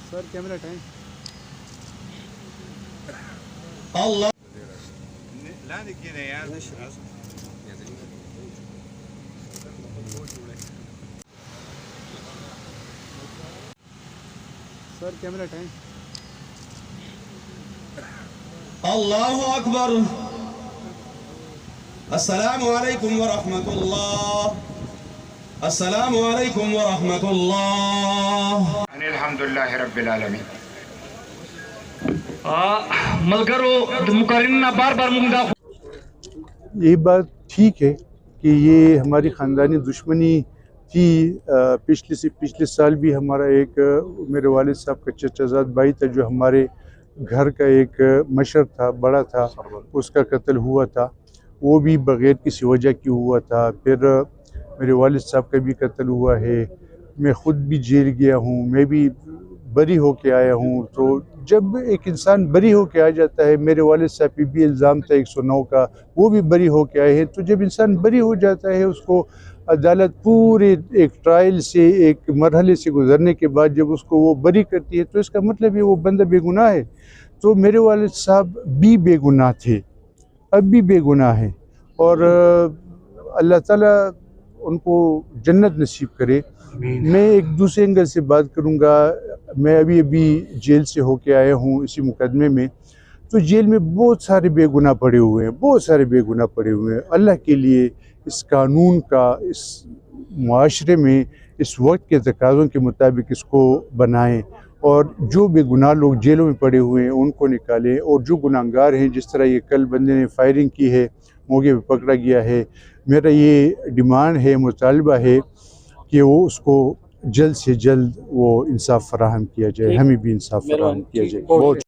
Sir camera time Allah لا نجينا يا sir camera time Allahu Akbar. Assalamu alaikum wa rahmatullah. Assalamu alaikum wa rahmatullah. Alhamdulillah Rabbil Alamin. मलकरो मुकर्रिना बार-बार मुंगा ये बात ठीक है कि ये हमारी ख़ानदानी दुश्मनी थी। पिछले साल भी हमारा एक मेरे वालिद साहब का चचाजाद भाई था जो हमारे घर का एक मशर था, बड़ा था, उसका कत्ल हुआ था। वो भी बग़ैर किसी वजह की हुआ था। फिर मेरे वालिद साहब का भी कत्ल हुआ है। मैं ख़ुद भी जेल गया हूँ, मैं भी बरी हो के आया हूँ। तो जब एक इंसान बरी हो के आ जाता है, मेरे वालिद साहब पे भी इल्ज़ाम था 109 का, वो भी बरी हो के आए हैं। तो जब इंसान बरी हो जाता है, उसको अदालत पूरे एक ट्रायल से, एक मरहले से गुजरने के बाद जब उसको वो बरी करती है तो इसका मतलब है वो बंदा बेगुनाह है। तो मेरे वालिद साहब भी बेगुनाह थे, अब भी बेगुनाह हैं, और अल्लाह ताला उनको जन्नत नसीब करे। मैं एक दूसरे एंगल से बात करूंगा। मैं अभी जेल से होके आया हूँ इसी मुकदमे में। तो जेल में बहुत सारे बेगुनाह पड़े हुए हैं, बहुत सारे बेगुनाह पड़े हुए हैं। अल्लाह के लिए इस कानून का, इस मुआशरे में इस वक्त के तकाज़ों के मुताबिक इसको बनाएं, और जो बेगुनाह लोग जेलों में पड़े हुए हैं उनको निकालें, और जो गुनाहगार हैं, जिस तरह ये कल बंदे ने फायरिंग की है, मौके पे पकड़ा गया है, मेरा ये डिमांड है, मुतालबा है कि वो उसको जल्द से जल्द वो इंसाफ फराहम किया जाए, हमें भी इंसाफ फराहम किया जाए। बहुत